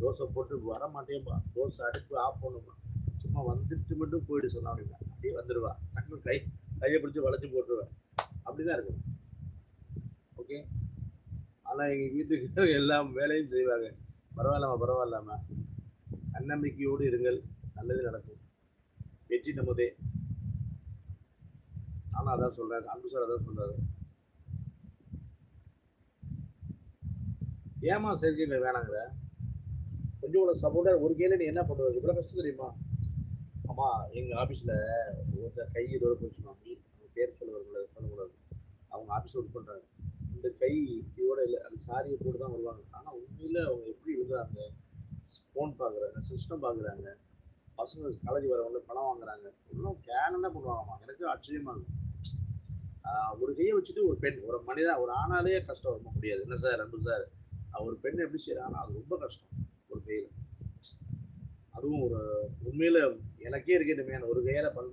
தோசை போட்டு வர மாட்டேன்பா, தோசை அடுப்பு ஆஃப் பண்ணுமா, சும்மா வந்துட்டு மட்டும் போயிடு சொன்னா அப்படின்னா அப்படியே வந்துடுவா. டக்குனு கையை பிடிச்சி வளைச்சி போட்டுருவேன். அப்படிதான் இருக்கும். ஓகே. ஆனா எங்க வீட்டுக்கு எல்லா வேலையும் செய்வாங்க. பரவாயில்லம்மா, பரவாயில்லாம. தன்னம்பிக்கையோடு இருங்கள். நல்லது நடக்கும். வெற்றி நமதே. நானும் அதான் சொல்றேன். அன்பு சார் அதான் சொல்றாரு. ஏமா செயற்கையில வேணாங்கிற? கொஞ்சம் கூட சப்போர்ட்டா ஒரு கையில நீ என்ன பண்ணுவ? இவ்வளவு கஷ்டம் தெரியுமா? அம்மா எங்க ஆபீஸ்ல ஒருத்தர் கை இதோட போச்சுமா. அவங்க பேர் சொல்லக்கூடாது. அவங்க ஆபீஸ்ல ஒர்க் பண்றாங்க. இந்த கை இதோட இல்லை, அந்த சாரியை போட்டு தான் வருவாங்க. ஆனா உண்மையில அவங்க எப்படி எழுதுறாங்க, ஃபோன் பார்க்குறாங்க, சிஸ்டம் பார்க்குறாங்க, பசங்க காலேஜ் வரவங்க பணம் வாங்குறாங்க, இன்னும் கேனதான் பண்ணுவாங்கம்மா. எனக்கு ஆச்சரியமா இருக்கும். ஒரு கையை வச்சுட்டு ஒரு பெண், ஒரு மனிதன், ஒரு ஆணாலே கஷ்டம் ரொம்ப முடியாது. என்ன சார் அன்பு சார், ஒரு பெண் எப்படி செய்யறாங்க, அது ரொம்ப கஷ்டம் ஒரு கையில. அதுவும் ஒரு உண்மையில எனக்கே இருக்கட்டுமே, ஒரு கையில பண்ண